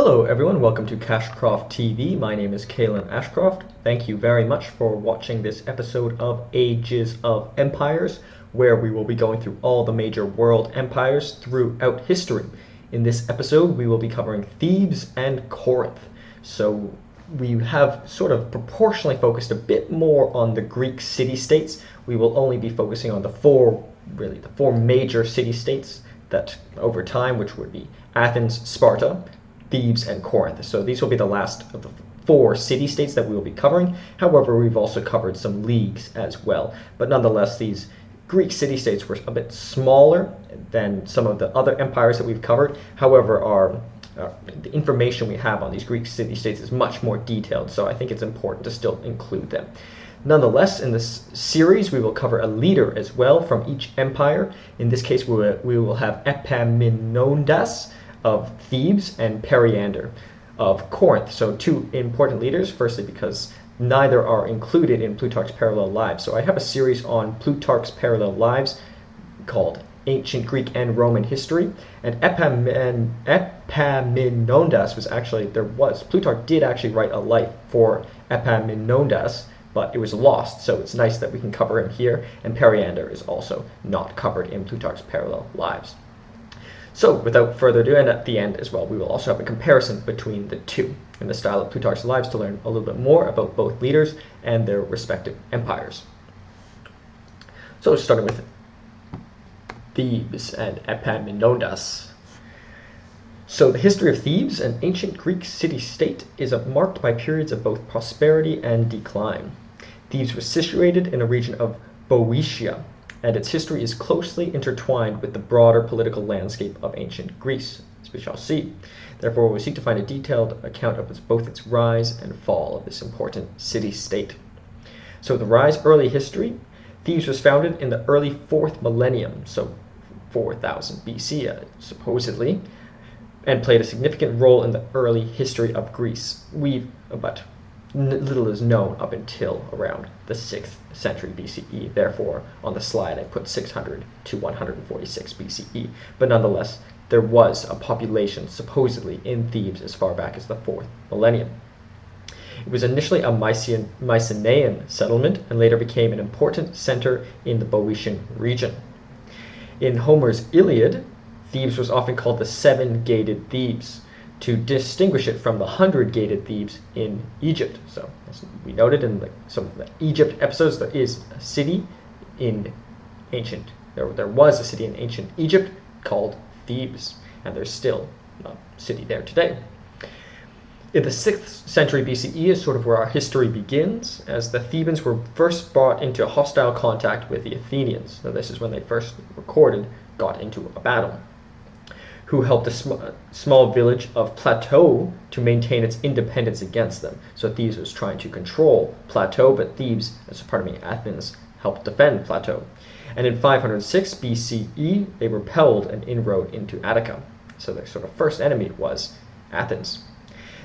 Hello everyone, welcome to Cashcroft TV. My name is Kalen Ashcroft. Thank you very much for watching this episode of Ages of Empires, where we will be going through all the major world empires throughout history. In this episode, we will be covering Thebes and Corinth. So we have sort of proportionally focused a bit more on the Greek city-states. We will only be focusing on the four major city-states that over time, which would be Athens, Sparta, Thebes, and Corinth. So these will be the last of the four city-states that we will be covering. However, we've also covered some leagues as well. But nonetheless, these Greek city-states were a bit smaller than some of the other empires that we've covered. However, the information we have on these Greek city-states is much more detailed, so I think it's important to still include them. Nonetheless, in this series, we will cover a leader as well from each empire. In this case, we will have Epaminondas of Thebes and Periander of Corinth. So two important leaders, firstly because neither are included in Plutarch's Parallel Lives. So I have a series on Plutarch's Parallel Lives called Ancient Greek and Roman History, and Epaminondas Plutarch did actually write a life for Epaminondas, but it was lost, so it's nice that we can cover him here, and Periander is also not covered in Plutarch's Parallel Lives. So, without further ado, and at the end as well, we will also have a comparison between the two in the style of Plutarch's Lives to learn a little bit more about both leaders and their respective empires. So, starting with Thebes and Epaminondas. So, the history of Thebes, an ancient Greek city-state, is marked by periods of both prosperity and decline. Thebes was situated in a region of Boeotia, and its history is closely intertwined with the broader political landscape of ancient Greece, as we shall see. Therefore, we seek to find a detailed account of both its rise and fall of this important city-state. So the rise early history, Thebes was founded in the early 4th millennium, so 4000 BC supposedly, and played a significant role in the early history of Greece. But little is known up until around the 6th century BCE. Therefore, on the slide I put 600 to 146 BCE. But nonetheless, there was a population supposedly in Thebes as far back as the 4th millennium. It was initially a Mycenaean settlement and later became an important center in the Boeotian region. In Homer's Iliad, Thebes was often called the seven-gated Thebes, to distinguish it from the 100-gated Thebes in Egypt. So, as we noted in some of the Egypt episodes, there was a city in ancient Egypt called Thebes, and there's still a city there today. In the 6th century BCE is sort of where our history begins, as the Thebans were first brought into hostile contact with the Athenians. So this is when they first got into a battle, who helped a small village of Plateau to maintain its independence against them. So Thebes was trying to control Plateau, but Athens helped defend Plateau. And in 506 BCE, they repelled an inroad into Attica. So their sort of first enemy was Athens.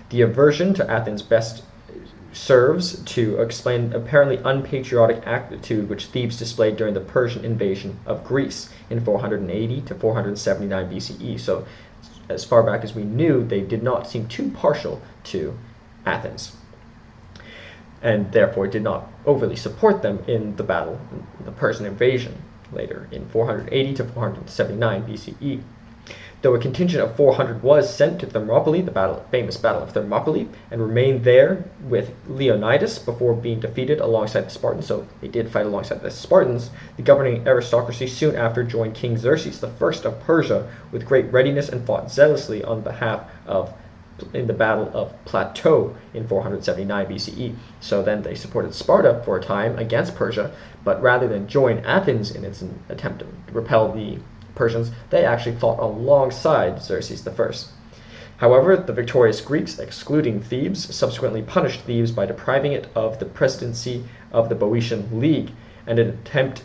The aversion to Athens best serves to explain apparently unpatriotic attitude which Thebes displayed during the Persian invasion of Greece in 480 to 479 BCE. So as far back as we knew, they did not seem too partial to Athens, and therefore did not overly support them in the battle, the Persian invasion, later in 480 to 479 BCE. Though a contingent of 400 was sent to Thermopylae, the famous Battle of Thermopylae, and remained there with Leonidas before being defeated alongside the Spartans, so they did fight alongside the Spartans, the governing aristocracy soon after joined King Xerxes I of Persia with great readiness and fought zealously in the Battle of Plateau in 479 BCE. So then they supported Sparta for a time against Persia, but rather than join Athens in its attempt to repel the Persians, they actually fought alongside Xerxes I. However, the victorious Greeks, excluding Thebes, subsequently punished Thebes by depriving it of the presidency of the Boeotian League, and an attempt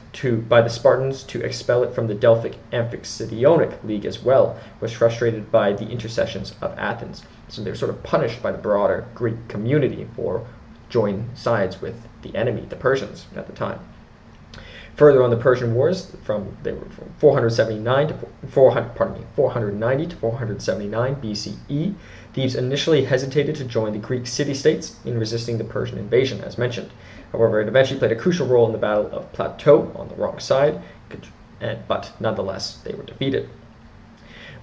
by the Spartans to expel it from the Delphic Amphictyonic League as well was frustrated by the intercessions of Athens. So they were sort of punished by the broader Greek community for joining sides with the enemy, the Persians, at the time. Further on the Persian Wars, they were from 479 to 490 to 479 BCE. Thebes initially hesitated to join the Greek city-states in resisting the Persian invasion, as mentioned. However, it eventually played a crucial role in the Battle of Plateau on the wrong side, but nonetheless, they were defeated.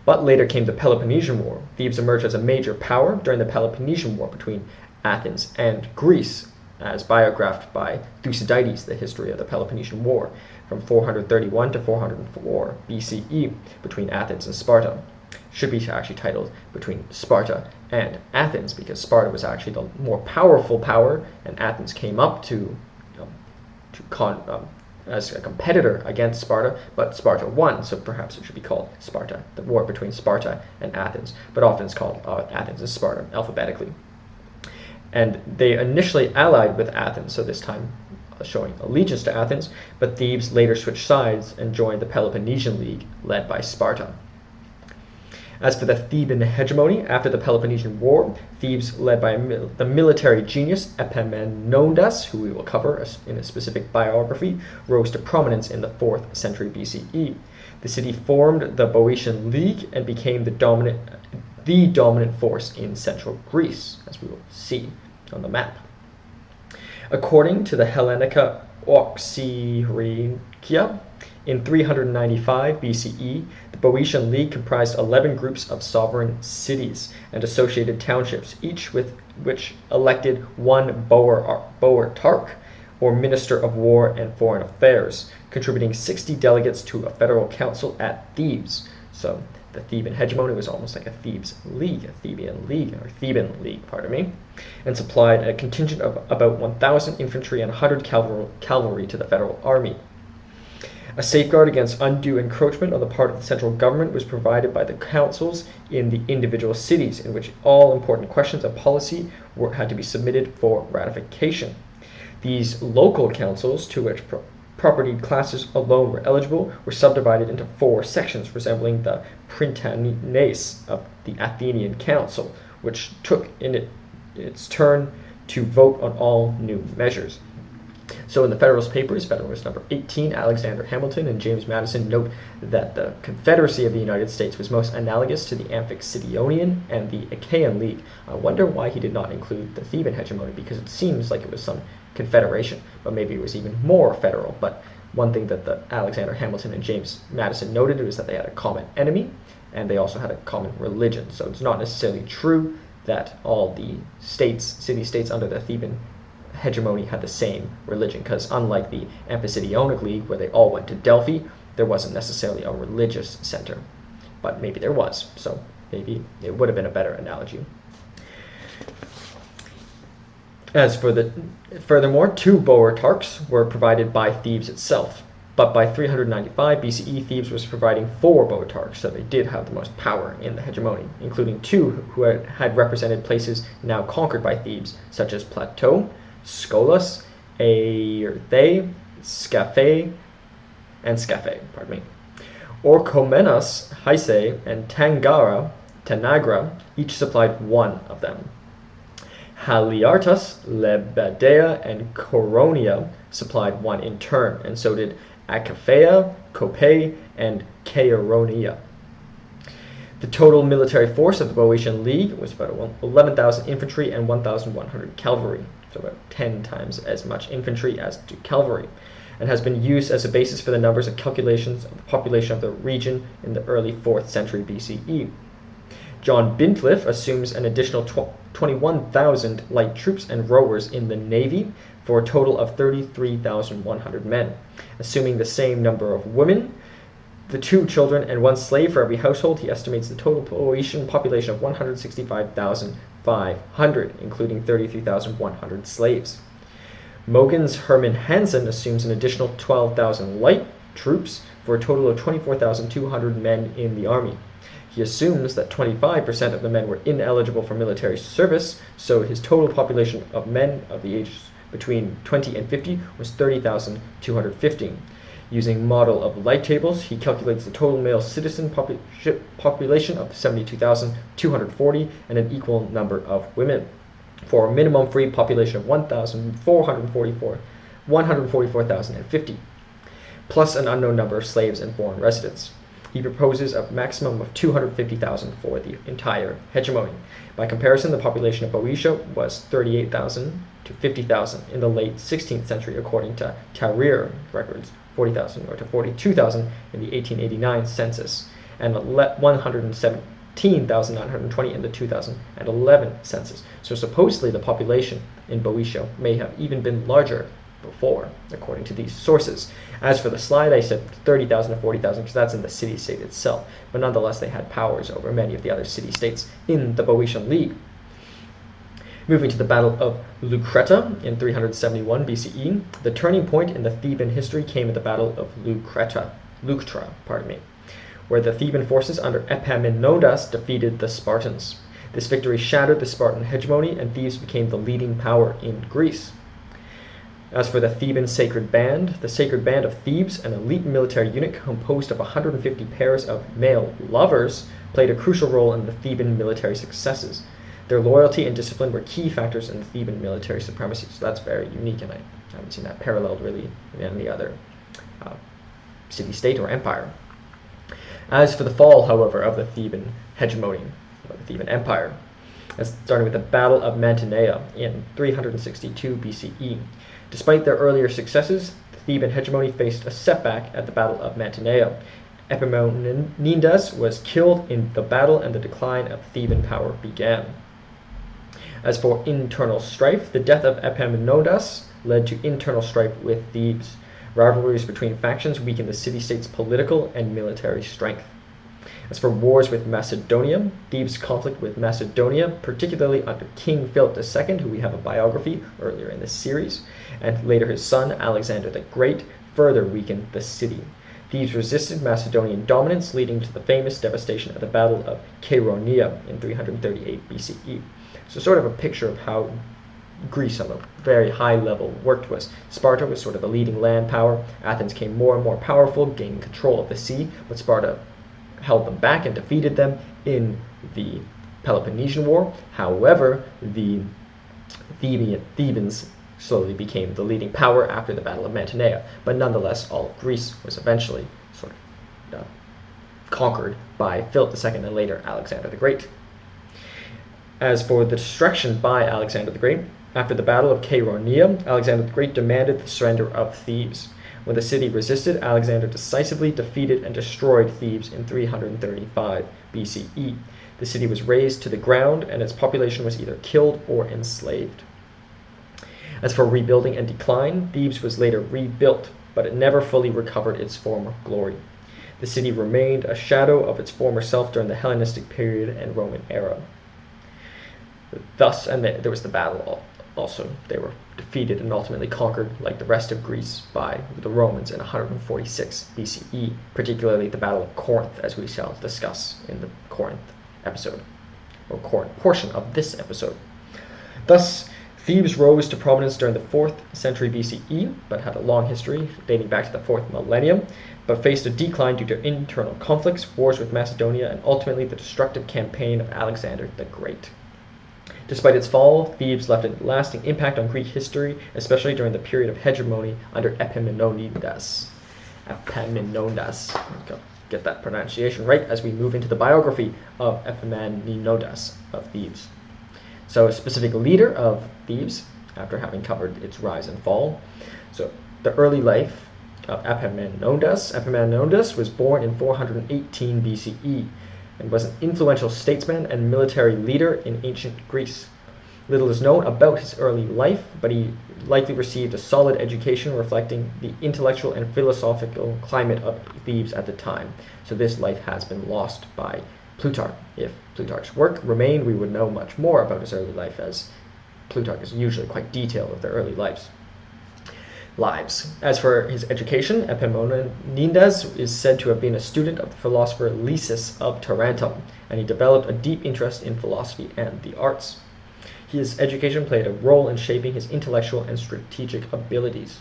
But later came the Peloponnesian War. Thebes emerged as a major power during the Peloponnesian War between Athens and Greece, as biographed by Thucydides, The History of the Peloponnesian War, from 431 to 404 BCE, between Athens and Sparta. Should be actually titled Between Sparta and Athens, because Sparta was actually the more powerful power, and Athens came up as a competitor against Sparta, but Sparta won, so perhaps it should be called Sparta, the war between Sparta and Athens, but often it's called Athens and Sparta alphabetically. And they initially allied with Athens, so this time showing allegiance to Athens, but Thebes later switched sides and joined the Peloponnesian League, led by Sparta. As for the Theban hegemony, after the Peloponnesian War, Thebes, led by the military genius Epaminondas, who we will cover in a specific biography, rose to prominence in the 4th century BCE. The city formed the Boeotian League and became the dominant force in central Greece, as we will see on the map. According to the Hellenica Oxyrhynchia, in 395 BCE, the Boeotian League comprised 11 groups of sovereign cities and associated townships, each with which elected one boeotarch, or minister of war and foreign affairs, contributing 60 delegates to a federal council at Thebes. So the Theban hegemony was almost like a Theban League, and supplied a contingent of about 1,000 infantry and 100 cavalry to the federal army. A safeguard against undue encroachment on the part of the central government was provided by the councils in the individual cities, in which all important questions of policy had to be submitted for ratification. These local councils, to which propertied classes alone were eligible, were subdivided into 4 sections, resembling the Prytanes of the Athenian Council, which took in its turn to vote on all new measures. So in the Federalist Papers, Federalist number 18, Alexander Hamilton and James Madison note that the Confederacy of the United States was most analogous to the Amphictyonian and the Achaean League. I wonder why he did not include the Theban hegemony, because it seems like it was some confederation, but maybe it was even more federal. But one thing that the Alexander Hamilton and James Madison noted was that they had a common enemy, and they also had a common religion. So it's not necessarily true that all the city-states under the Theban hegemony had the same religion, because unlike the Amphictyonic League, where they all went to Delphi, there wasn't necessarily a religious center. But maybe there was, so maybe it would have been a better analogy. Furthermore, 2 boeotarchs were provided by Thebes itself, but by 395 BCE, Thebes was providing 4 boeotarchs, so they did have the most power in the hegemony, including 2 who had represented places now conquered by Thebes, such as Plateau, Skolos, Aerthae, Scaphae, Orchomenos, Hysae, and Tanagra each supplied 1 of them. Haliartus, Lebadea, and Coronia supplied 1 in turn, and so did Achaphea, Copae, and Chaeroneia. The total military force of the Boeotian League was about 11,000 infantry and 1,100 cavalry, so about 10 times as much infantry as to cavalry, and has been used as a basis for the numbers of calculations of the population of the region in the early 4th century BCE. John Bintliff assumes an additional 21,000 light troops and rowers in the navy for a total of 33,100 men. Assuming the same number of women, the 2 children and 1 slave for every household, he estimates the total Boeotian population of 165,500, including 33,100 slaves. Mogen's Hermann Hansen assumes an additional 12,000 light troops for a total of 24,200 men in the army. He assumes that 25% of the men were ineligible for military service, so his total population of men of the ages between 20 and 50 was 30,250. Using model of light tables, he calculates the total male citizen population of 72,240 and an equal number of women, for a minimum free population of 144,050. plus an unknown number of slaves and foreign residents. He proposes a maximum of 250,000 for the entire hegemony. By comparison, the population of Boeotia was 38,000 to 50,000 in the late 16th century, according to Tahrir records, 40,000 or to 42,000 in the 1889 census, and 117,920 in the 2011 census. So supposedly the population in Boeotia may have even been larger before, according to these sources. As for the slide, I said 30,000 to 40,000 because that's in the city-state itself, but nonetheless they had powers over many of the other city-states in the Boeotian League. Moving to the Battle of Leuctra in 371 BCE, the turning point in the Theban history came at the Battle of Leuctra, where the Theban forces under Epaminondas defeated the Spartans. This victory shattered the Spartan hegemony, and Thebes became the leading power in Greece. As for the Theban Sacred Band, the Sacred Band of Thebes, an elite military unit composed of 150 pairs of male lovers, played a crucial role in the Theban military successes. Their loyalty and discipline were key factors in the Theban military supremacy, so that's very unique, and I haven't seen that paralleled really in any other city-state or empire. As for the fall, however, of the Theban hegemony, or the Theban Empire, starting with the Battle of Mantinea in 362 BCE. Despite their earlier successes, the Theban hegemony faced a setback at the Battle of Mantinea. Epaminondas was killed in the battle, and the decline of Theban power began. As for internal strife, the death of Epaminondas led to internal strife with Thebes. Rivalries between factions weakened the city-state's political and military strength. As for wars with Macedonia, Thebes' conflict with Macedonia, particularly under King Philip II, who we have a biography earlier in this series, and later his son Alexander the Great, further weakened the city. Thebes resisted Macedonian dominance, leading to the famous devastation at the Battle of Chaeronea in 338 BCE. So sort of a picture of how Greece on a very high level worked was. Sparta was sort of the leading land power. Athens came more and more powerful, gaining control of the sea, but Sparta held them back and defeated them in the Peloponnesian War. However, the Thebans slowly became the leading power after the Battle of Mantinea, but nonetheless all of Greece was eventually sort of conquered by Philip II and later Alexander the Great. As for the destruction by Alexander the Great, after the Battle of Chaeronea, Alexander the Great demanded the surrender of Thebes. When the city resisted, Alexander decisively defeated and destroyed Thebes in 335 BCE. The city was razed to the ground, and its population was either killed or enslaved. As for rebuilding and decline, Thebes was later rebuilt, but it never fully recovered its former glory. The city remained a shadow of its former self during the Hellenistic period and Roman era. Thus, and there was the battle also. They were defeated and ultimately conquered, like the rest of Greece, by the Romans in 146 BCE, particularly the Battle of Corinth, as we shall discuss in the Corinth episode, or Corinth portion of this episode. Thus, Thebes rose to prominence during the 4th century BCE, but had a long history dating back to the 4th millennium, but faced a decline due to internal conflicts, wars with Macedonia, and ultimately the destructive campaign of Alexander the Great. Despite its fall, Thebes left a lasting impact on Greek history, especially during the period of hegemony under Epaminondas. Get that pronunciation right as we move into the biography of Epaminondas of Thebes. So a specific leader of Thebes, after having covered its rise and fall. So the early life of Epaminondas. Epaminondas was born in 418 BCE. And was an influential statesman and military leader in ancient Greece. Little is known about his early life, but he likely received a solid education reflecting the intellectual and philosophical climate of Thebes at the time. So this life has been lost by Plutarch. If Plutarch's work remained, we would know much more about his early life, as Plutarch is usually quite detailed with their early lives. As for his education, Epaminondas is said to have been a student of the philosopher Lysis of Tarentum, and he developed a deep interest in philosophy and the arts. His education played a role in shaping his intellectual and strategic abilities.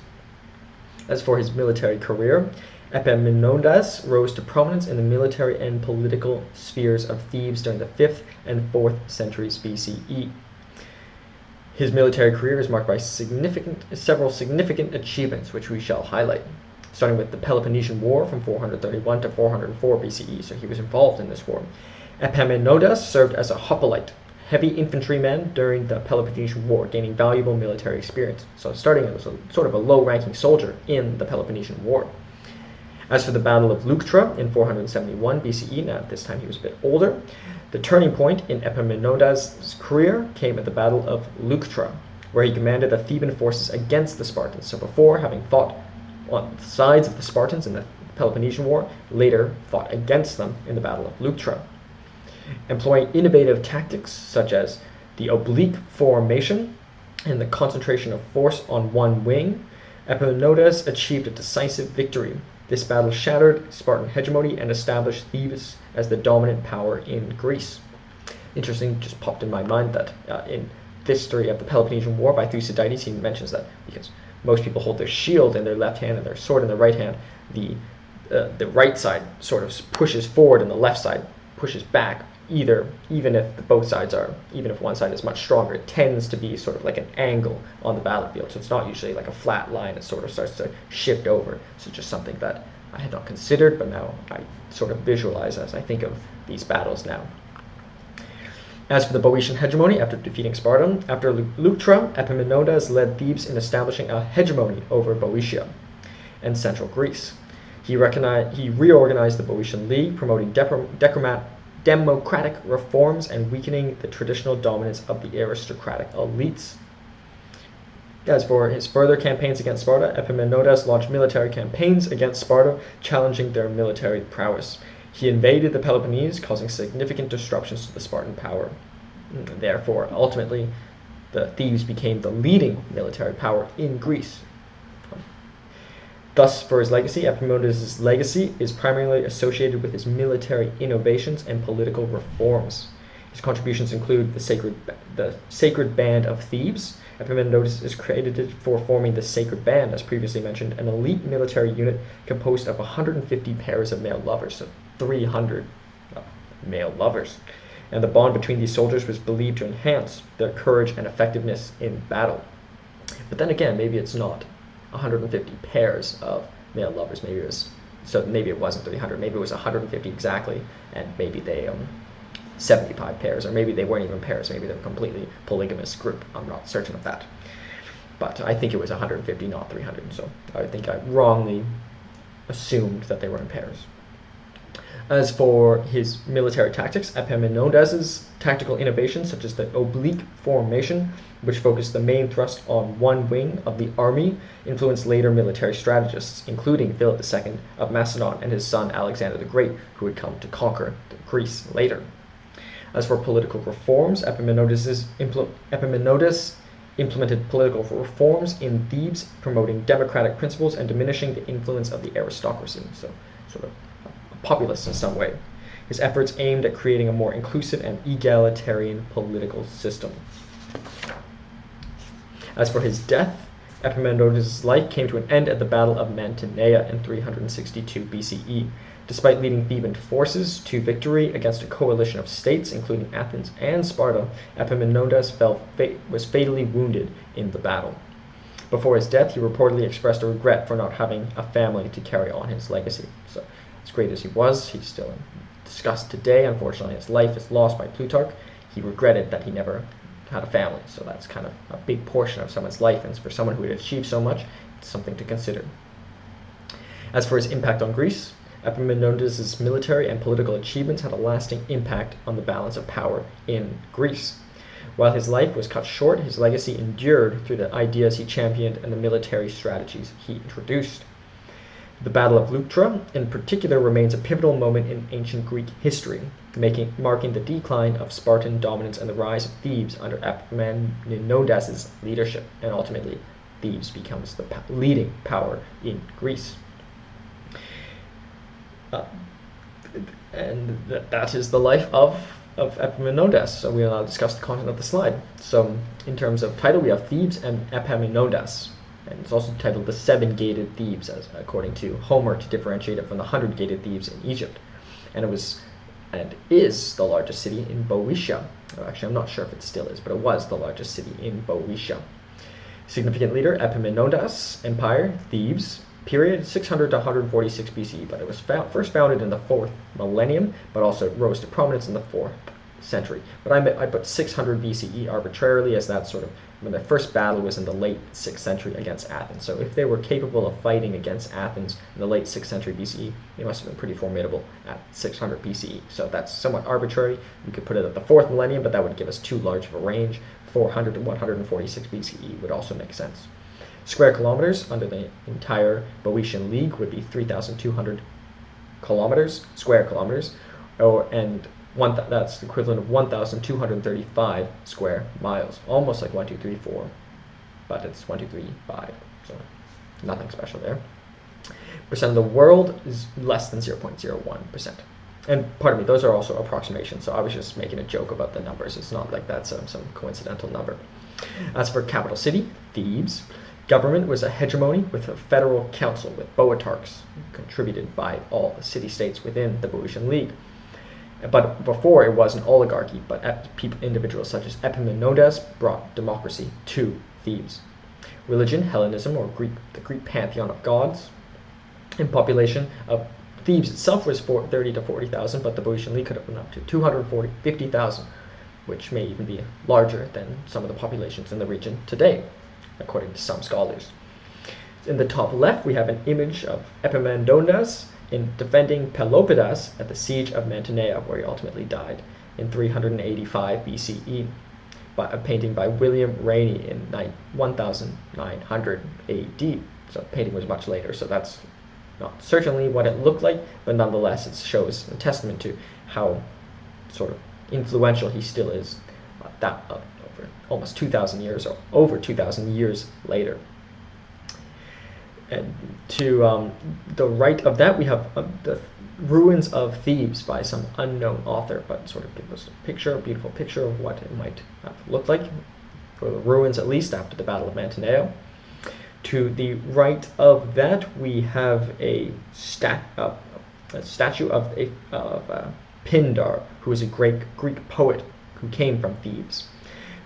As for his military career, Epaminondas rose to prominence in the military and political spheres of Thebes during the 5th and 4th centuries BCE. His military career is marked by several significant achievements, which we shall highlight. starting with the Peloponnesian War from 431 to 404 BCE, so he was involved in this war. Epaminondas served as a hoplite, heavy infantryman during the Peloponnesian War, gaining valuable military experience, so starting as a sort of a low-ranking soldier in the Peloponnesian War. As for the Battle of Leuctra in 471 BCE, now at this time he was a bit older, the turning point in Epaminondas' career came at the Battle of Leuctra, where he commanded the Theban forces against the Spartans. So before having fought on the sides of the Spartans in the Peloponnesian War, later fought against them in the Battle of Leuctra. Employing innovative tactics such as the oblique formation and the concentration of force on one wing, Epaminondas achieved a decisive victory. This battle shattered Spartan hegemony and established Thebes as the dominant power in Greece. Interesting, just popped in my mind that in this story of the Peloponnesian War by Thucydides, he mentions that because most people hold their shield in their left hand and their sword in their right hand, the right side sort of pushes forward and the left side pushes back. Even if one side is much stronger, it tends to be sort of like an angle on the battlefield. So it's not usually like a flat line. It sort of starts to shift over. So just something that I had not considered, but now I sort of visualize as I think of these battles now. As for the Boeotian hegemony, after defeating Sparta, after Leuctra, Epaminondas led Thebes in establishing a hegemony over Boeotia and central Greece. He reorganized the Boeotian League, promoting democratic reforms and weakening the traditional dominance of the aristocratic elites. As for his further campaigns against Sparta, Epaminondas launched military campaigns against Sparta, challenging their military prowess. He invaded the Peloponnese, causing significant disruptions to the Spartan power. Therefore, ultimately, the Thebes became the leading military power in Greece. Thus, for his legacy, Epaminondas' legacy is primarily associated with his military innovations and political reforms. His contributions include the Sacred Band of Thebes. Epaminondas is credited for forming the Sacred Band, as previously mentioned, an elite military unit composed of 150 pairs of male lovers, so 300 male lovers. And the bond between these soldiers was believed to enhance their courage and effectiveness in battle. But then again, maybe it's not 150 pairs of male lovers. Maybe it wasn't 300. Maybe it was 150 exactly, and maybe they 75 pairs, or maybe they weren't even pairs. Maybe they're a completely polygamous group. I'm not certain of that, but I think it was 150, not 300. So I think I wrongly assumed that they were in pairs. As for his military tactics, Epaminondas' tactical innovations, such as the oblique formation, which focused the main thrust on one wing of the army, influenced later military strategists, including Philip II of Macedon and his son Alexander the Great, who would come to conquer Greece later. As for political reforms, Epaminondas implemented political reforms in Thebes, promoting democratic principles and diminishing the influence of the aristocracy, so sort of populist in some way. His efforts aimed at creating a more inclusive and egalitarian political system. As for his death, Epaminondas' life came to an end at the Battle of Mantinea in 362 BCE. Despite leading Theban forces to victory against a coalition of states, including Athens and Sparta, Epaminondas was fatally wounded in the battle. Before his death, he reportedly expressed a regret for not having a family to carry on his legacy. So, as great as he was, he's still discussed today. Unfortunately, his life is lost by Plutarch. He regretted that he never had a family, so that's kind of a big portion of someone's life, and for someone who had achieved so much, it's something to consider. As for his impact on Greece, Epaminondas' military and political achievements had a lasting impact on the balance of power in Greece. While his life was cut short, his legacy endured through the ideas he championed and the military strategies he introduced. The Battle of Leuctra, in particular, remains a pivotal moment in ancient Greek history, marking the decline of Spartan dominance and the rise of Thebes under Epaminondas' leadership, and ultimately Thebes becomes the leading power in Greece. And that is the life of Epaminondas. So we will now discuss the content of the slide. So in terms of title, we have Thebes and Epaminondas. And it's also titled the Seven-Gated Thebes, as according to Homer, to differentiate it from the 100-gated Thebes in Egypt. And it was and is the largest city in Boeotia. Actually, I'm not sure if it still is, but it was the largest city in Boeotia. Significant leader, Epaminondas' empire, Thebes, period, 600 to 146 BCE, but it was first founded in the 4th millennium, but also rose to prominence in the 4th century. But I put 600 BCE arbitrarily, as that's sort of when the first battle was in the late 6th century against Athens. So if they were capable of fighting against Athens in the late 6th century BCE, they must have been pretty formidable at 600 BCE. So that's somewhat arbitrary. We could put it at the 4th millennium, but that would give us too large of a range. 400 to 146 BCE would also make sense. Square kilometers under the entire Boeotian League would be 3,200 kilometers, square kilometers, and that's the equivalent of 1,235 square miles. Almost like 1, 2, 3, 4, but it's 1, 2, 3, 5, so nothing special there. Percent of the world is less than 0.01%. And pardon me, those are also approximations, so I was just making a joke about the numbers. It's not like that's some coincidental number. As for capital city, Thebes, government was a hegemony with a federal council with boeotarchs contributed by all the city-states within the Boeotian League. But before it was an oligarchy, but individuals such as Epaminondas brought democracy to Thebes. Religion, Hellenism, or the Greek pantheon of gods. In population of Thebes itself was 30 to 40,000, but the Boeotian League could have been up to 250,000, which may even be larger than some of the populations in the region today, according to some scholars. In the top left, we have an image of Epaminondas in defending Pelopidas at the siege of Mantinea, where he ultimately died in 385 BCE, by a painting by William Rainey in 1900 AD. So the painting was much later, so that's not certainly what it looked like, but nonetheless it shows a testament to how sort of influential he still is over almost 2,000 years, or over 2,000 years later. And to the right of that, we have the ruins of Thebes by some unknown author, but sort of give us a beautiful picture of what it might have looked like, for the ruins at least, after the Battle of Mantinea. To the right of that, we have a statue of Pindar, who is a Greek poet who came from Thebes.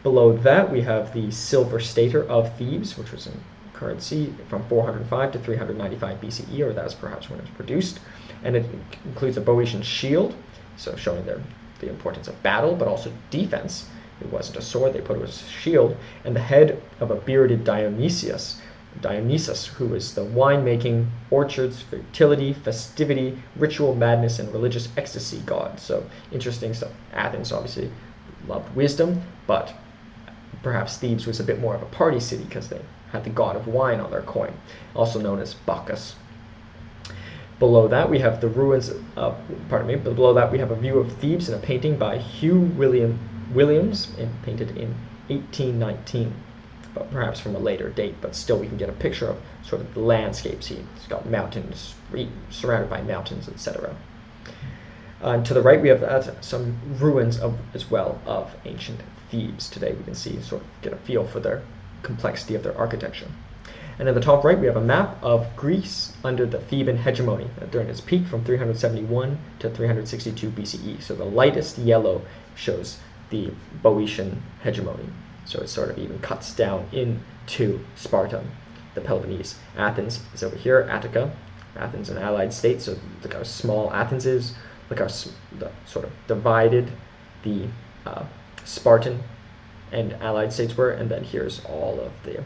Below that, we have the silver stater of Thebes, which was in currency from 405 to 395 BCE, or that's perhaps when it was produced. And it includes a Boeotian shield, so showing the importance of battle, but also defense. It wasn't a sword, they put it as a shield. And the head of a bearded Dionysus, who was the winemaking, orchards, fertility, festivity, ritual madness, and religious ecstasy god. So interesting stuff. Athens obviously loved wisdom, but perhaps Thebes was a bit more of a party city because they had the god of wine on their coin, also known as Bacchus. Below that we have the ruins of, below that we have a view of Thebes in a painting by Hugh Williams, painted in 1819, but perhaps from a later date, but still we can get a picture of sort of the landscapes. It's got mountains, surrounded by mountains, etc. And to the right we have some ruins as well of ancient Thebes. Today we can sort of get a feel for their complexity of their architecture. And in the top right we have a map of Greece under the Theban hegemony during its peak from 371 to 362 BCE. So the lightest yellow shows the Boeotian hegemony. So it sort of even cuts down into Sparta, the Peloponnese. Athens is over here, Attica. Athens an allied state, so look how small Athens is. Look how sort of divided the Spartan and allied states were, and then here's all of the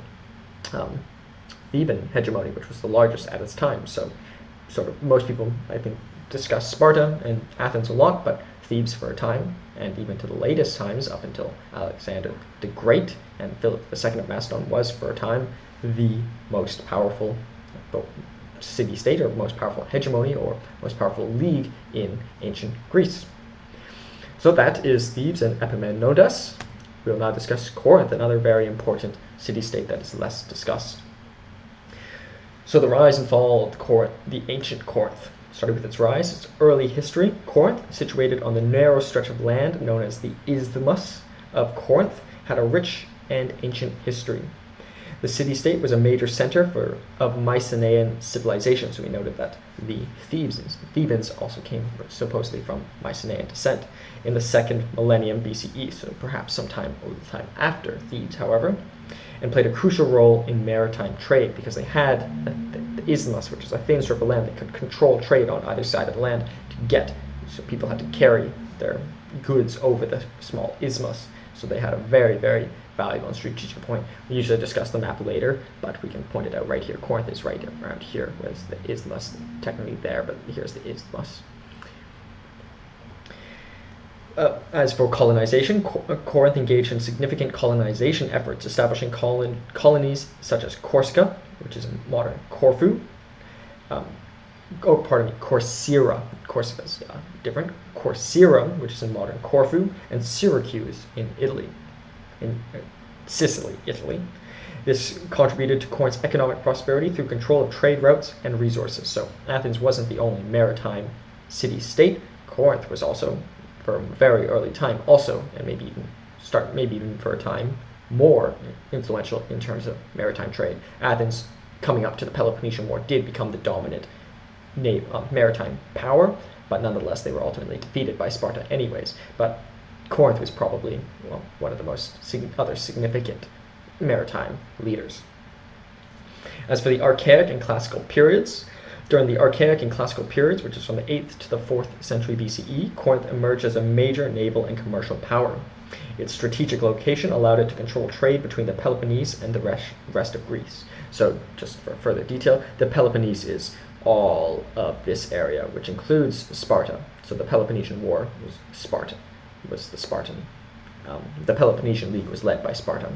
Theban hegemony, which was the largest at its time. So sort of most people, I think, discuss Sparta and Athens a lot, but Thebes for a time, and even to the latest times, up until Alexander the Great and Philip II of Macedon, was for a time the most powerful city-state, or most powerful hegemony, or most powerful league in ancient Greece. So that is Thebes and Epaminondas. We will now discuss Corinth, another very important city-state that is less discussed. So the rise and fall of Corinth, the ancient Corinth. Starting with its rise, its early history. Corinth, situated on the narrow stretch of land known as the Isthmus of Corinth, had a rich and ancient history. The city-state was a major center of Mycenaean civilization, so we noted that the Thebans also came supposedly from Mycenaean descent in the 2nd millennium BCE, so perhaps sometime after Thebes, however, and played a crucial role in maritime trade because they had the isthmus, which is a thin strip of land that could control trade on either side of the land to get. So people had to carry their goods over the small isthmus. So they had a very, very valuable and strategic point. We usually discuss the map later, but we can point it out right here. Corinth is right around here, whereas the isthmus technically there, but here's the isthmus. As for colonization, Corinth engaged in significant colonization efforts, establishing colonies such as Corsica, which is in modern Corfu. Corcyra. Corsica is different. Corcyra, which is in modern Corfu, and Syracuse in Italy, in Sicily, Italy. This contributed to Corinth's economic prosperity through control of trade routes and resources. So Athens wasn't the only maritime city-state. Corinth was also, for a very early time, also, and maybe even for a time, more influential in terms of maritime trade. Athens, coming up to the Peloponnesian War, did become the dominant maritime power, but nonetheless they were ultimately defeated by Sparta anyways. But Corinth was probably one of the most other significant maritime leaders. As for the Archaic and Classical periods, during the Archaic and Classical periods, which is from the 8th to the 4th century BCE, Corinth emerged as a major naval and commercial power. Its strategic location allowed it to control trade between the Peloponnese and the rest of Greece. So just for further detail, the Peloponnese is all of this area, which includes Sparta. So the Peloponnesian War was Sparta, was the Spartan. The Peloponnesian League was led by Sparta.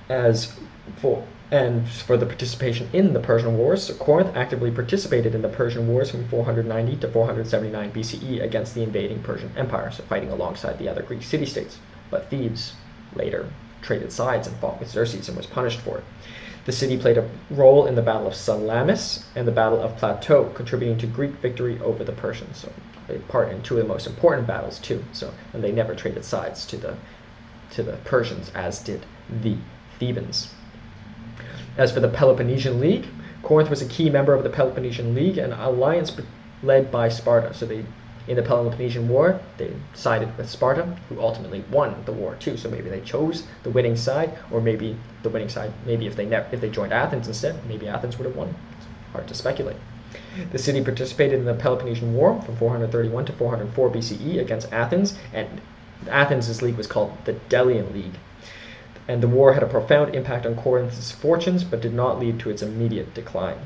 As for the participation in the Persian Wars, so Corinth actively participated in the Persian Wars from 490 to 479 BCE against the invading Persian Empire, so fighting alongside the other Greek city-states. But Thebes later traded sides and fought with Xerxes and was punished for it. The city played a role in the Battle of Salamis and the Battle of Plateau, contributing to Greek victory over the Persians. So they part in two of the most important battles too. And they never traded sides to the Persians, as did the Thebans. As for the Peloponnesian League, Corinth was a key member of the Peloponnesian League, an alliance led by Sparta. So in the Peloponnesian War, they sided with Sparta, who ultimately won the war too. So maybe they chose the winning side, or maybe the winning side, maybe if they joined Athens instead, maybe Athens would have won. It's hard to speculate. The city participated in the Peloponnesian War from 431 to 404 BCE against Athens, and Athens' league was called the Delian League. And the war had a profound impact on Corinth's fortunes, but did not lead to its immediate decline.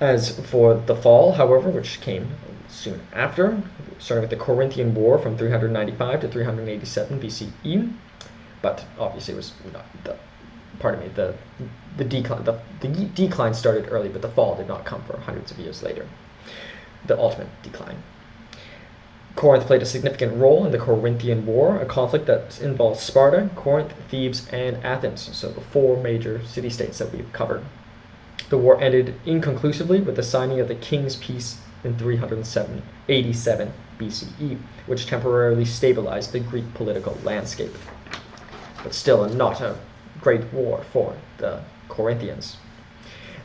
As for the fall, however, which came soon after, starting with the Corinthian War from 395 to 387 BCE, but obviously it was not the decline started early, but the fall did not come for hundreds of years later, the ultimate decline. Corinth played a significant role in the Corinthian War, a conflict that involved Sparta, Corinth, Thebes, and Athens, so the four major city-states that we've covered. The war ended inconclusively with the signing of the King's Peace in 387 BCE, which temporarily stabilized the Greek political landscape. But still not a great war for the Corinthians.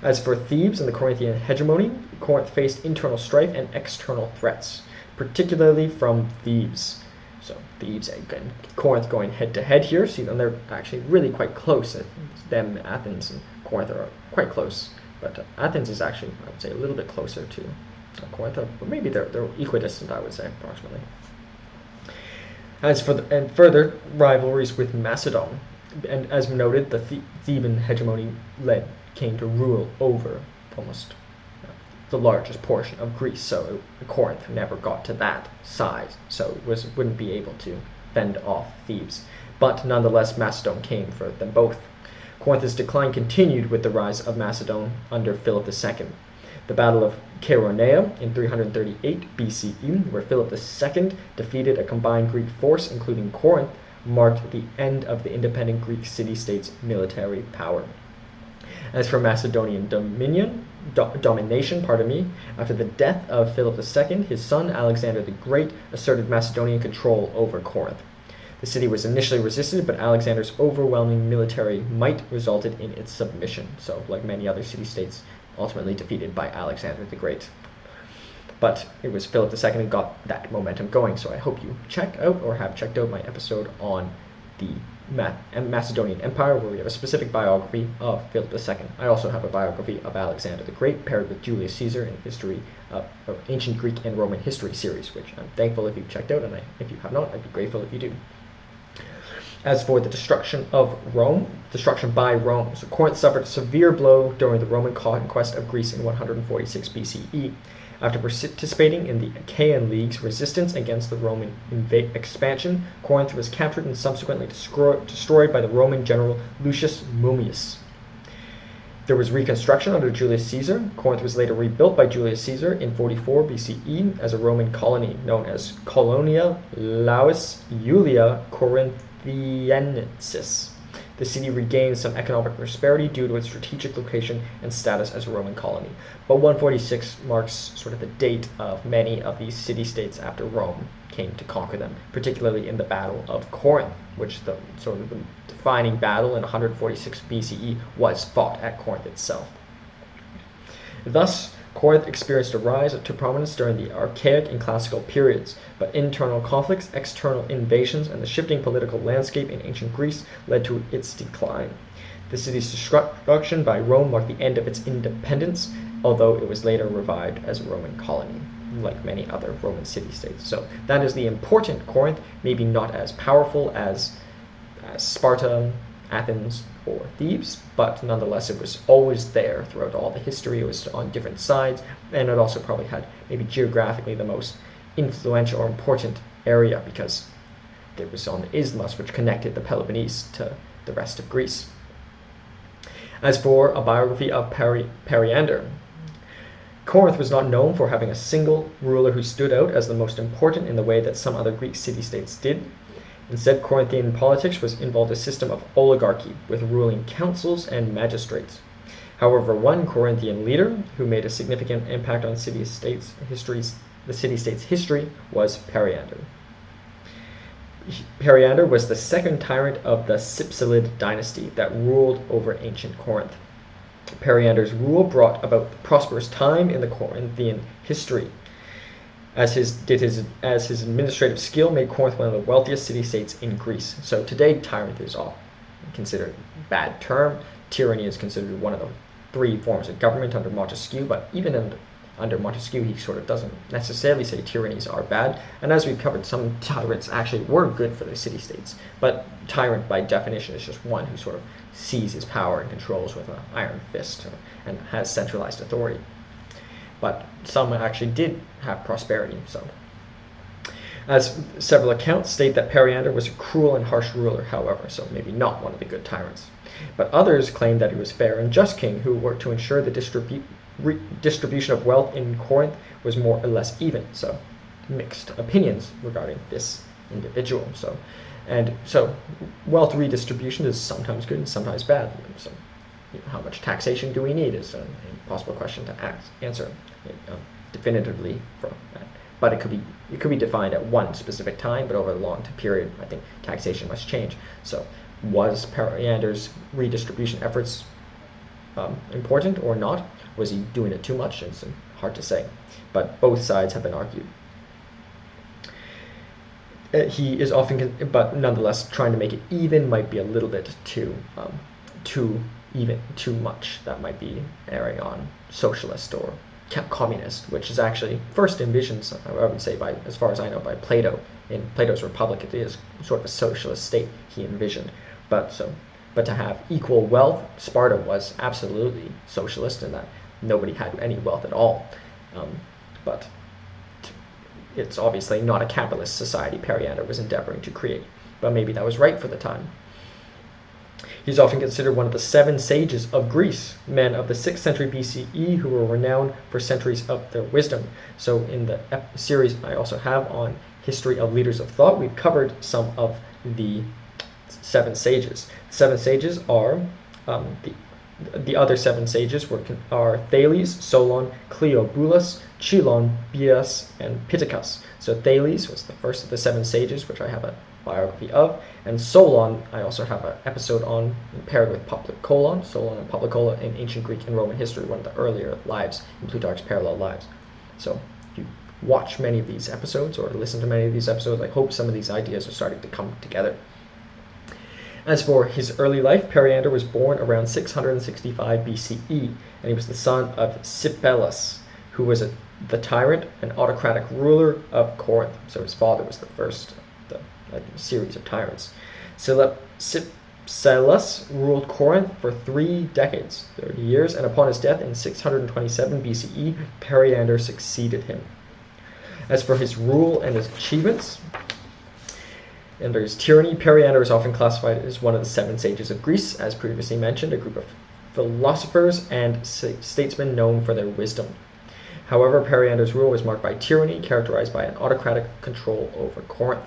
As for Thebes and the Corinthian hegemony, Corinth faced internal strife and external threats, particularly from Thebes. So Thebes and Corinth going head-to-head here. See, and they're actually really quite close. Them, Athens, and Corinth are quite close. But Athens is actually, I would say, a little bit closer to Corinth. But maybe they're equidistant, I would say, approximately. As for and further rivalries with Macedon, and as noted, the Theban hegemony came to rule over almost the largest portion of Greece, so Corinth never got to that size, so it wouldn't be able to fend off Thebes. But nonetheless, Macedon came for them both. Corinth's decline continued with the rise of Macedon under Philip II. The Battle of Chaeronea in 338 BCE, where Philip II defeated a combined Greek force, including Corinth, marked the end of the independent Greek city-state's military power. As for Macedonian domination, after the death of Philip II, his son Alexander the Great asserted Macedonian control over Corinth. The city was initially resisted, but Alexander's overwhelming military might resulted in its submission. So, like many other city-states, ultimately defeated by Alexander the Great. But it was Philip II who got that momentum going, so I hope you check out or have checked out my episode on the and Macedonian Empire, where we have a specific biography of Philip II. I also have a biography of Alexander the Great, paired with Julius Caesar in history of ancient Greek and Roman history series, which I'm thankful if you've checked out, and if you have not, I'd be grateful if you do. As for the destruction by Rome, so Corinth suffered a severe blow during the Roman conquest of Greece in 146 BCE. After participating in the Achaean League's resistance against the Roman expansion, Corinth was captured and subsequently destroyed by the Roman general Lucius Mummius. There was reconstruction under Julius Caesar. Corinth was later rebuilt by Julius Caesar in 44 BCE as a Roman colony known as Colonia Laus Iulia Corinthiensis. The city regained some economic prosperity due to its strategic location and status as a Roman colony. But 146 marks sort of the date of many of these city-states after Rome came to conquer them, particularly in the Battle of Corinth, which the defining battle in 146 BCE was fought at Corinth itself. Thus, Corinth experienced a rise to prominence during the Archaic and Classical periods, but internal conflicts, external invasions, and the shifting political landscape in ancient Greece led to its decline. The city's destruction by Rome marked the end of its independence, although it was later revived as a Roman colony, like many other Roman city-states. So that is the important Corinth, maybe not as powerful as Sparta, Athens, or Thebes, but nonetheless it was always there throughout all the history. It was on different sides, and it also probably had maybe geographically the most influential or important area because it was on the isthmus which connected the Peloponnese to the rest of Greece. As for a biography of Periander, Corinth was not known for having a single ruler who stood out as the most important in the way that some other Greek city-states did. Instead, Corinthian politics involved a system of oligarchy with ruling councils and magistrates. However, one Corinthian leader who made a significant impact on the city-state's history was Periander. Periander was the second tyrant of the Cypselid dynasty that ruled over ancient Corinth. Periander's rule brought about the prosperous time in the Corinthian history, as his administrative skill made Corinth one of the wealthiest city-states in Greece. So today, tyrant is often considered a bad term. Tyranny is considered one of the three forms of government under Montesquieu, but even under Montesquieu, he sort of doesn't necessarily say tyrannies are bad. And as we've covered, some tyrants actually were good for the city-states. But tyrant, by definition, is just one who sort of seizes power and controls with an iron fist and has centralized authority. But some actually did have prosperity. So, as several accounts state that Periander was a cruel and harsh ruler, however, so maybe not one of the good tyrants. But others claim that he was fair and just king who worked to ensure the distribution of wealth in Corinth was more or less even. So, mixed opinions regarding this individual. So, wealth redistribution is sometimes good and sometimes bad. So, how much taxation do we need is an impossible question to answer definitively from that. But it could be defined at one specific time, but over a long period, I think taxation must change. So, was Periander's redistribution efforts important or not? Was he doing it too much? It's hard to say, but both sides have been argued. He is often, but nonetheless, trying to make it even might be a little bit too much. That might be erring on socialist or communist, which is actually first envisioned, I would say, by, as far as I know, by Plato. In Plato's Republic, it is sort of a socialist state he envisioned. But to have equal wealth, Sparta was absolutely socialist in that nobody had any wealth at all. But it's obviously not a capitalist society Periander was endeavoring to create. But maybe that was right for the time. He's often considered one of the 7 sages of Greece, men of the 6th century BCE who were renowned for centuries of their wisdom. So in the series I also have on history of leaders of thought, we've covered some of the 7 sages. 7 sages are the other 7 sages are Thales, Solon, Cleobulus, Chilon, Bias, and Pittacus. So Thales was the first of the 7 sages, which I have a biography of, and Solon I also have an episode on, paired with Polycolon. Solon and Polycolon in ancient Greek and Roman history, one of the earlier lives in Plutarch's Parallel Lives. So if you watch many of these episodes or listen to many of these episodes, I hope some of these ideas are starting to come together. As for his early life, Periander was born around 665 BCE, and he was the son of Cipelus, who was the tyrant and autocratic ruler of Corinth. So his father was the first of a series of tyrants. Cipselus ruled Corinth for 3 decades, 30 years, and upon his death in 627 BCE, Periander succeeded him. As for his rule and his achievements, under his tyranny, Periander is often classified as one of the 7 sages of Greece, as previously mentioned, a group of philosophers and statesmen known for their wisdom. However, Periander's rule was marked by tyranny, characterized by an autocratic control over Corinth.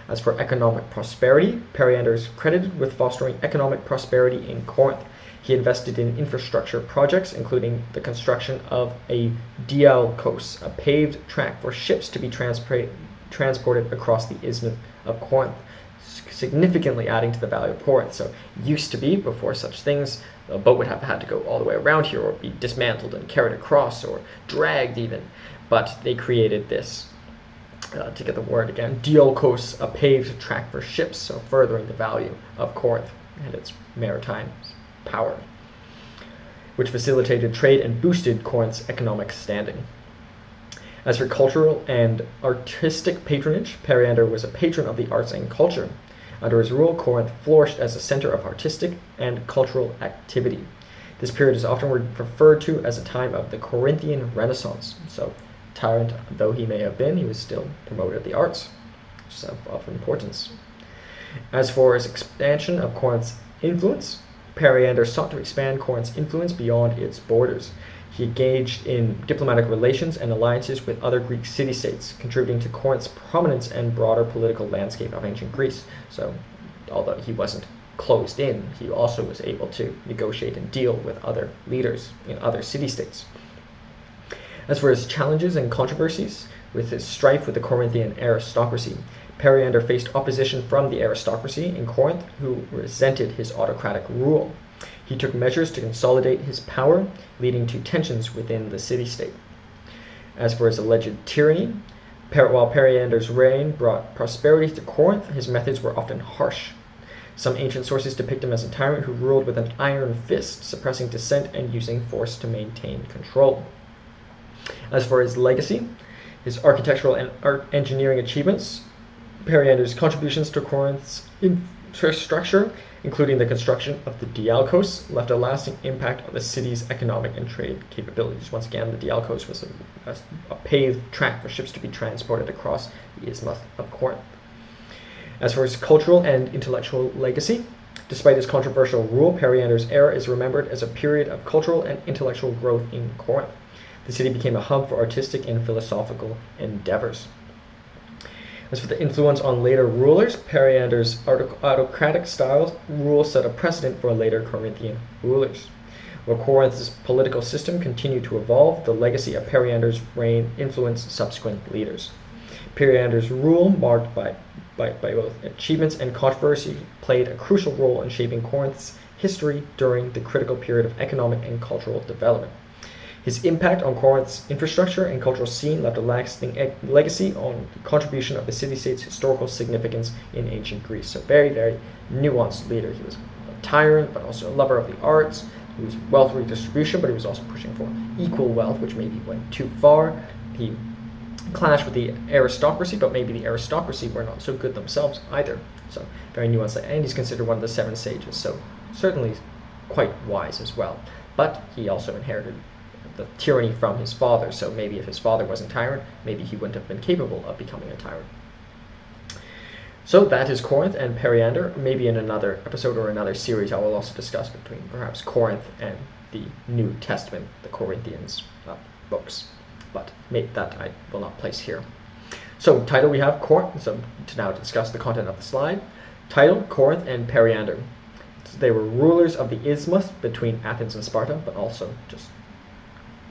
As for economic prosperity, Periander is credited with fostering economic prosperity in Corinth. He invested in infrastructure projects, including the construction of a dialkos, a paved track for ships to be transported across the isthmus of Corinth, significantly adding to the value of Corinth. So it used to be, before such things, a boat would have had to go all the way around here, or be dismantled and carried across, or dragged even. But they created this, to get the word again, dialkos, a paved track for ships, so furthering the value of Corinth and its maritime power, which facilitated trade and boosted Corinth's economic standing. As for cultural and artistic patronage, Periander was a patron of the arts and culture. Under his rule, Corinth flourished as a center of artistic and cultural activity. This period is often referred to as a time of the Corinthian Renaissance. So, tyrant though he may have been, he was still promoted the arts, which is of importance. As for his expansion of Corinth's influence, Periander sought to expand Corinth's influence beyond its borders. He engaged in diplomatic relations and alliances with other Greek city-states, contributing to Corinth's prominence and broader political landscape of ancient Greece. So, although he wasn't closed in, he also was able to negotiate and deal with other leaders in other city-states. As for his challenges and controversies, with his strife with the Corinthian aristocracy, Periander faced opposition from the aristocracy in Corinth, who resented his autocratic rule. He took measures to consolidate his power, leading to tensions within the city-state. As for his alleged tyranny, while Periander's reign brought prosperity to Corinth, his methods were often harsh. Some ancient sources depict him as a tyrant who ruled with an iron fist, suppressing dissent and using force to maintain control. As for his legacy, his architectural and art engineering achievements, Periander's contributions to Corinth's infrastructure, including the construction of the dialkos, left a lasting impact on the city's economic and trade capabilities. Once again, the dialkos was a paved track for ships to be transported across the isthmus of Corinth. As for his cultural and intellectual legacy, despite his controversial rule, Periander's era is remembered as a period of cultural and intellectual growth in Corinth. The city became a hub for artistic and philosophical endeavors. As for the influence on later rulers, Periander's autocratic style rule set a precedent for later Corinthian rulers. While Corinth's political system continued to evolve, the legacy of Periander's reign influenced subsequent leaders. Periander's rule, marked by both achievements and controversy, played a crucial role in shaping Corinth's history during the critical period of economic and cultural development. His impact on Corinth's infrastructure and cultural scene left a lasting legacy on the contribution of the city-state's historical significance in ancient Greece. So very, very nuanced leader. He was a tyrant, but also a lover of the arts. He was wealth redistribution, but he was also pushing for equal wealth, which maybe went too far. He clashed with the aristocracy, but maybe the aristocracy were not so good themselves either. So very nuanced. And he's considered one of the 7 sages, so certainly quite wise as well. But he also inherited the tyranny from his father, so maybe if his father wasn't a tyrant, maybe he wouldn't have been capable of becoming a tyrant. So that is Corinth and Periander. Maybe in another episode or another series I will also discuss between perhaps Corinth and the New Testament, the Corinthians books. But that I will not place here. So title we have Corinth, so to now discuss the content of the slide. Title, Corinth and Periander. They were rulers of the isthmus between Athens and Sparta, but also just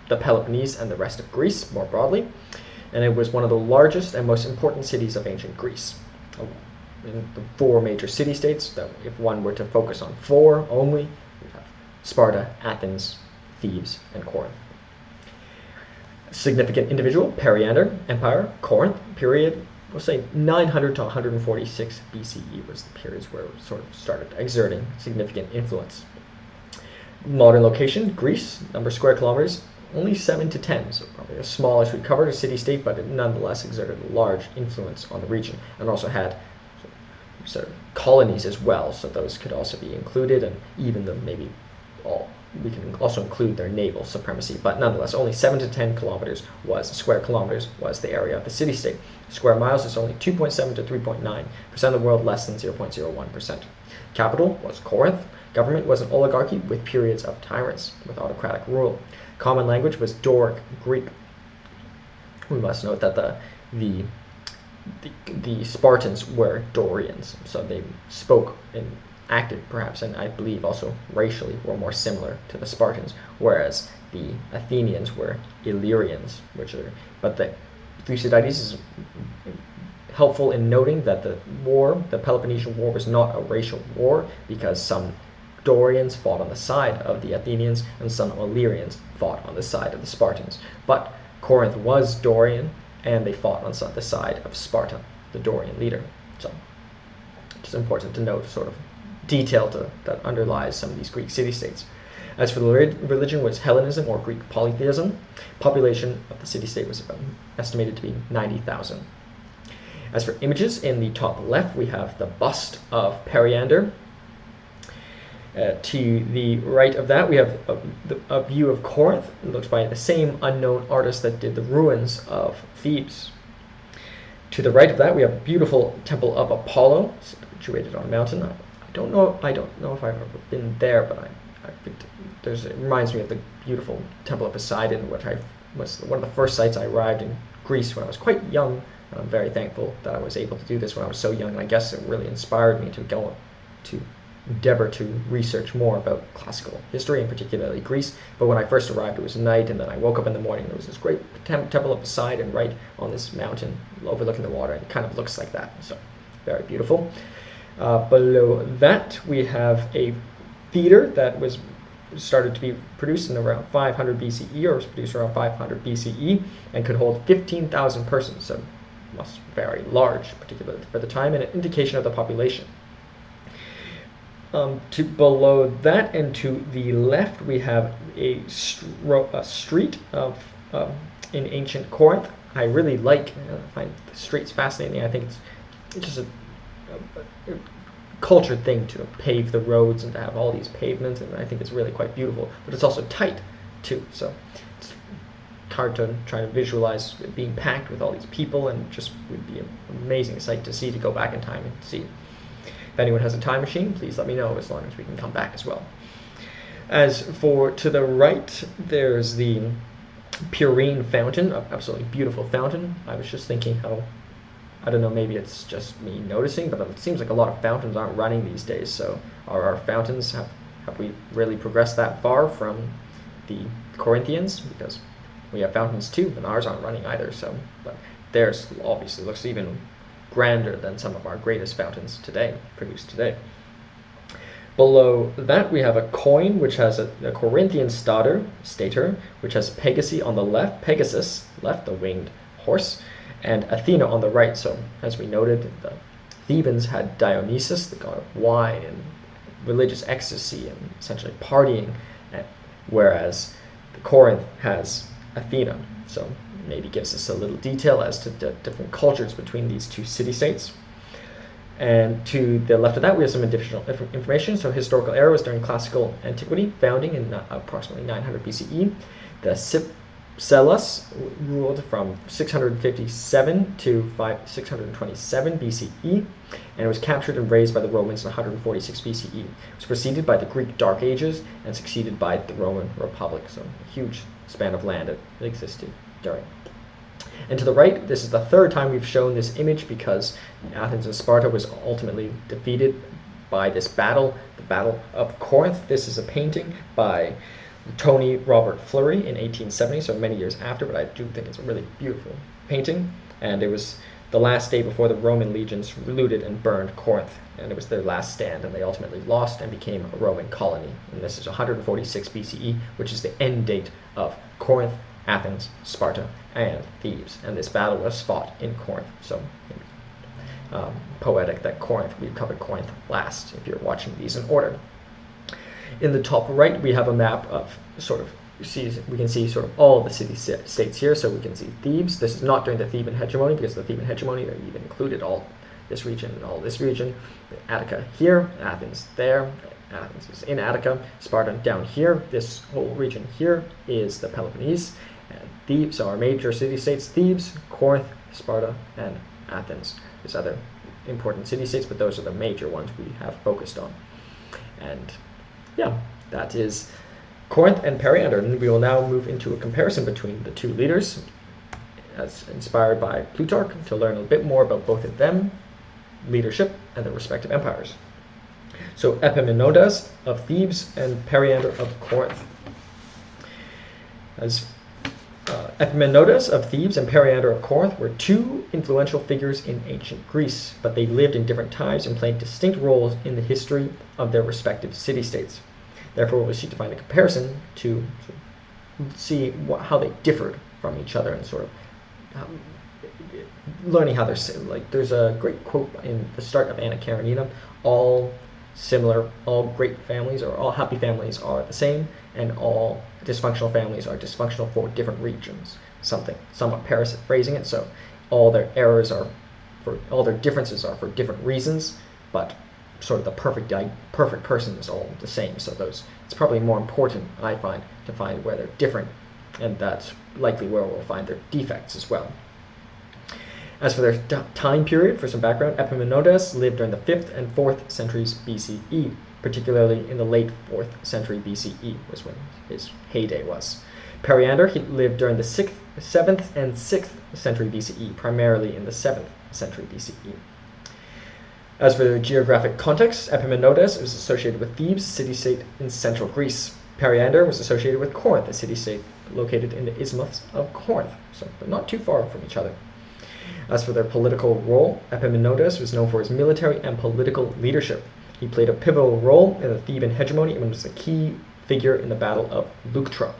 the Peloponnese and the rest of Greece more broadly, and it was one of the largest and most important cities of ancient Greece. In the 4 major city-states, that if one were to focus on 4 only, we have Sparta, Athens, Thebes, and Corinth. Significant individual, Periander, Empire, Corinth, period, we'll say 900 to 146 BCE was the periods where it sort of started exerting significant influence. Modern location, Greece, number of square kilometers, only 7 to 10, so probably as small as we covered, a city-state, but it nonetheless exerted a large influence on the region, and also had sort of colonies as well, so those could also be included, and even though maybe we can also include their naval supremacy, but nonetheless only 7 to 10 square kilometers was the area of the city-state. Square miles is only 2.7 to 3.9%, of the world less than 0.01%. Capital was Corinth. Government was an oligarchy with periods of tyrants with autocratic rule. Common language was Doric Greek. We must note that the Spartans were Dorians, so they spoke and acted perhaps, and I believe also racially, were more similar to the Spartans, whereas the Athenians were Illyrians, but the Thucydides is helpful in noting that the Peloponnesian War, was not a racial war, because some Dorians fought on the side of the Athenians and some Illyrians fought on the side of the Spartans. But Corinth was Dorian, and they fought on the side of Sparta, the Dorian leader. So it's important to note sort of detail that underlies some of these Greek city-states. As for the religion, was Hellenism or Greek polytheism. Population of the city-state was estimated to be 90,000. As for images, in the top left we have the bust of Periander. To the right of that we have a view of Corinth. It looks by the same unknown artist that did the ruins of Thebes. To the right of that we have a beautiful temple of Apollo, situated on a mountain. I don't know if I've ever been there, but it reminds me of the beautiful temple of Poseidon, which was one of the first sites I arrived in Greece when I was quite young, and I'm very thankful that I was able to do this when I was so young, and I guess it really inspired me to go to endeavor to research more about classical history, and particularly Greece. But when I first arrived, it was night, and then I woke up in the morning, and there was this great temple of Poseidon right on this mountain overlooking the water, and it kind of looks like that, so very beautiful. Below that we have a theater that was started to be produced in around 500 BCE, or was produced around 500 BCE, and could hold 15,000 persons, so must be very large, particularly for the time, and an indication of the population. To below that and to the left we have a street in ancient Corinth. I really find the streets fascinating. I think it's just a cultured thing to pave the roads and to have all these pavements, and I think it's really quite beautiful, but it's also tight too, so it's hard to try to visualize it being packed with all these people, and just would be an amazing sight to see, to go back in time and see. If anyone has a time machine, please let me know, as long as we can come back as well. As for to the right, there's the Pyrene fountain, an absolutely beautiful fountain. I was just thinking how, I don't know, maybe it's just me noticing, but it seems like a lot of fountains aren't running these days. So are our fountains, have we really progressed that far from the Corinthians? Because we have fountains too, and ours aren't running either. So, but theirs obviously looks even grander than some of our greatest fountains produced today. Below that we have a coin which has a Corinthian stater, which has Pegasus on the left, the winged horse, and Athena on the right. So as we noted, the Thebans had Dionysus, the god of wine and religious ecstasy and essentially partying, whereas Corinth has Athena. So maybe gives us a little detail as to the different cultures between these two city-states. And to the left of that, we have some additional information. So historical era was during classical antiquity, founding in approximately 900 BCE. The Cypselus ruled from 657 to 627 BCE, and it was captured and razed by the Romans in 146 BCE. It was preceded by the Greek Dark Ages and succeeded by the Roman Republic. So a huge span of land that existed during. And to the right, this is the third time we've shown this image, because Athens and Sparta was ultimately defeated by this battle, the Battle of Corinth. This is a painting by Tony Robert Fleury in 1870, so many years after, but I do think it's a really beautiful painting. And it was the last day before the Roman legions looted and burned Corinth, and it was their last stand, and they ultimately lost and became a Roman colony. And this is 146 BCE, which is the end date of Corinth, Athens, Sparta, and Thebes. And this battle was fought in Corinth. So maybe poetic that Corinth. We covered Corinth last, if you're watching these in order. In the top right, we have a map of we can see sort of all the city-states here. So we can see Thebes. This is not during the Theban hegemony, because the Theban hegemony even included all this region and all this region. Attica here, Athens there. Athens is in Attica. Sparta down here. This whole region here is the Peloponnese. And Thebes, so our major city-states: Thebes, Corinth, Sparta, and Athens. There's other important city-states, but those are the major ones we have focused on. And yeah, that is Corinth and Periander, and we will now move into a comparison between the two leaders as inspired by Plutarch to learn a bit more about both of them, leadership, and their respective empires. So Epaminondas of Thebes and Periander of Corinth. As Epaminondas of Thebes and Periander of Corinth were two influential figures in ancient Greece, but they lived in different times and played distinct roles in the history of their respective city-states. Therefore, we'll seek to find a comparison to see how they differed from each other, and sort of learning how they're like. There's a great quote in the start of Anna Karenina: "All similar, all great families, or all happy families are the same, and all dysfunctional families are dysfunctional for different regions." Somewhat paraphrasing it. So all their all their differences are for different reasons, but sort of the perfect person is all the same. So it's probably more important, I find, to find where they're different, and that's likely where we'll find their defects as well. As for their time period, for some background, Epaminondas lived during the 5th and 4th centuries BCE, particularly in the late 4th century BCE was when his heyday was. Periander, he lived during the 7th and 6th century BCE, primarily in the 7th century BCE. As for the geographic context, Epaminondas was associated with Thebes, a city-state in central Greece. Periander was associated with Corinth, a city-state located in the isthmus of Corinth, so they're not too far from each other. As for their political role, Epaminondas was known for his military and political leadership. He played a pivotal role in the Theban hegemony and was a key figure in the Battle of Leuctra.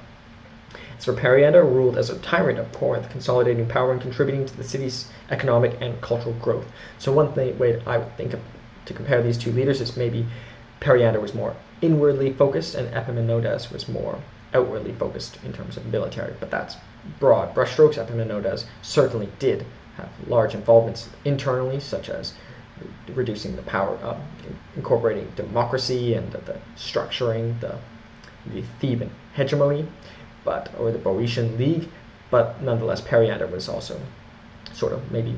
As for Periander, ruled as a tyrant of Corinth, consolidating power and contributing to the city's economic and cultural growth. So one way I would think of to compare these two leaders is maybe Periander was more inwardly focused and Epaminondas was more outwardly focused in terms of military. But that's broad brushstrokes. Epaminondas certainly did have large involvements internally, such as reducing the power, incorporating democracy and the structuring the Theban hegemony, or the Boeotian League. But nonetheless, Periander was also sort of maybe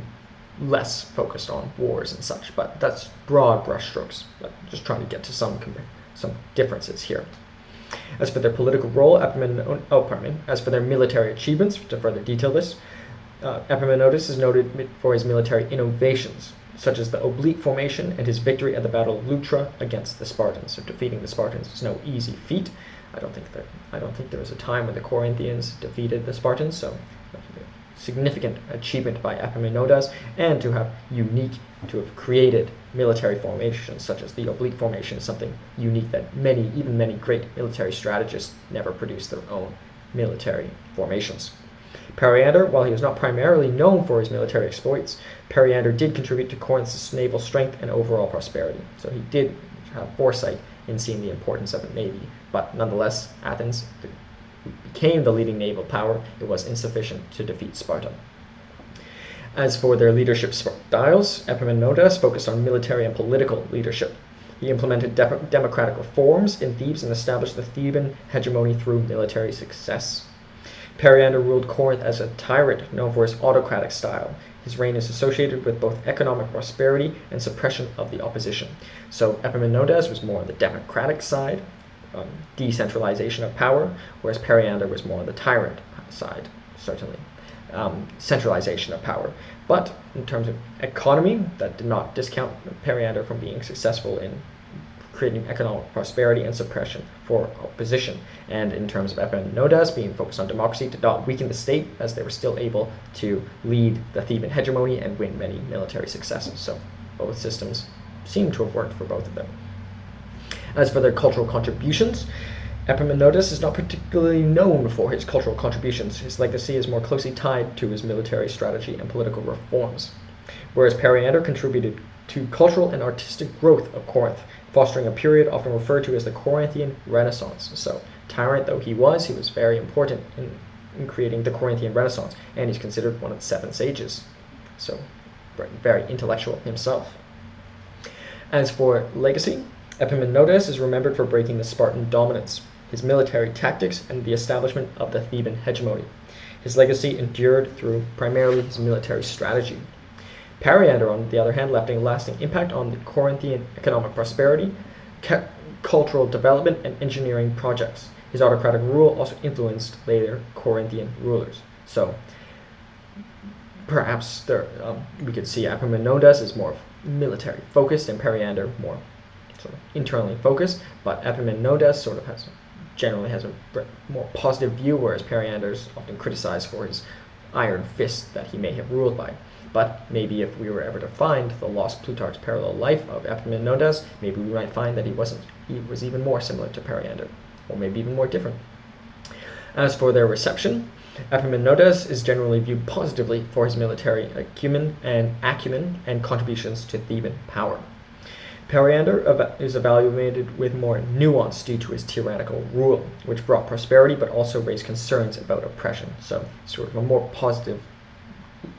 less focused on wars and such. But that's broad brushstrokes. But just trying to get to some differences here. As for their political role, as for their military achievements, to further detail this, Epaminondas is noted for his military innovations, such as the oblique formation and his victory at the Battle of Leuctra against the Spartans. So defeating the Spartans was no easy feat. I don't think there was a time when the Corinthians defeated the Spartans, so significant achievement by Epaminondas, and to have created military formations such as the oblique formation is something unique that many great military strategists never produced their own military formations. Periander, while he was not primarily known for his military exploits, Periander did contribute to Corinth's naval strength and overall prosperity. So he did have foresight in seeing the importance of a navy, but nonetheless, Athens became the leading naval power. It was insufficient to defeat Sparta. As for their leadership styles, Epaminondas focused on military and political leadership. He implemented democratic reforms in Thebes and established the Theban hegemony through military success. Periander ruled Corinth as a tyrant, known for his autocratic style. His reign is associated with both economic prosperity and suppression of the opposition. So Epaminondas was more on the democratic side, decentralization of power, whereas Periander was more on the tyrant side, certainly, centralization of power. But in terms of economy, that did not discount Periander from being successful in creating economic prosperity and suppression for opposition. And in terms of Epaminondas being focused on democracy, did not weaken the state, as they were still able to lead the Theban hegemony and win many military successes. So both systems seem to have worked for both of them. As for their cultural contributions, Epaminondas is not particularly known for his cultural contributions. His legacy is more closely tied to his military strategy and political reforms. whereas Periander contributed to cultural and artistic growth of Corinth, fostering a period often referred to as the Corinthian Renaissance. So, tyrant though he was very important in creating the Corinthian Renaissance, and he's considered one of the 7 sages. So, very intellectual himself. As for legacy, Epaminondas is remembered for breaking the Spartan dominance, his military tactics, and the establishment of the Theban hegemony. His legacy endured through primarily his military strategy. Periander, on the other hand, left a lasting impact on the Corinthian economic prosperity, cultural development, and engineering projects. His autocratic rule also influenced later Corinthian rulers. So, perhaps we could see Epaminondas as more military focused and Periander more sort of internally focused, but Epaminondas generally has a more positive view, whereas Periander is often criticized for his iron fist that he may have ruled by. But maybe if we were ever to find the Lost Plutarch's Parallel Life of Epaminondas, maybe we might find that he was even more similar to Periander, or maybe even more different. As for their reception, Epaminondas is generally viewed positively for his military acumen and contributions to Theban power. Periander is evaluated with more nuance due to his tyrannical rule, which brought prosperity but also raised concerns about oppression. So, sort of a more positive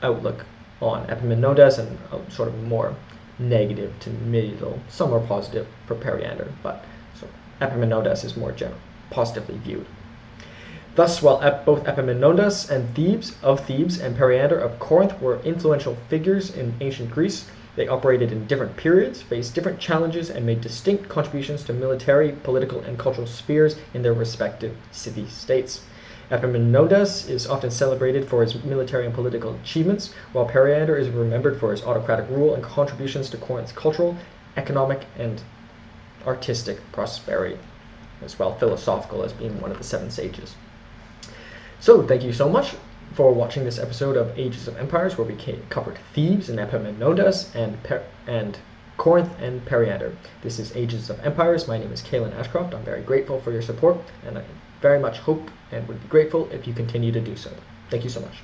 outlook on Epaminondas and sort of more negative to middle, some are positive for Periander, but so Epaminondas is more positively viewed. Thus, while both Epaminondas and Thebes and Periander of Corinth were influential figures in ancient Greece, they operated in different periods, faced different challenges, and made distinct contributions to military, political, and cultural spheres in their respective city-states. Epaminondas is often celebrated for his military and political achievements, while Periander is remembered for his autocratic rule and contributions to Corinth's cultural, economic, and artistic prosperity, as well philosophical as being one of the 7 sages. So, thank you so much for watching this episode of Ages of Empires, where we covered Thebes and Epaminondas and Corinth and Periander. This is Ages of Empires. My name is Kalen Ashcroft. I'm very grateful for your support, and I very much hope and would be grateful if you continue to do so. Thank you so much.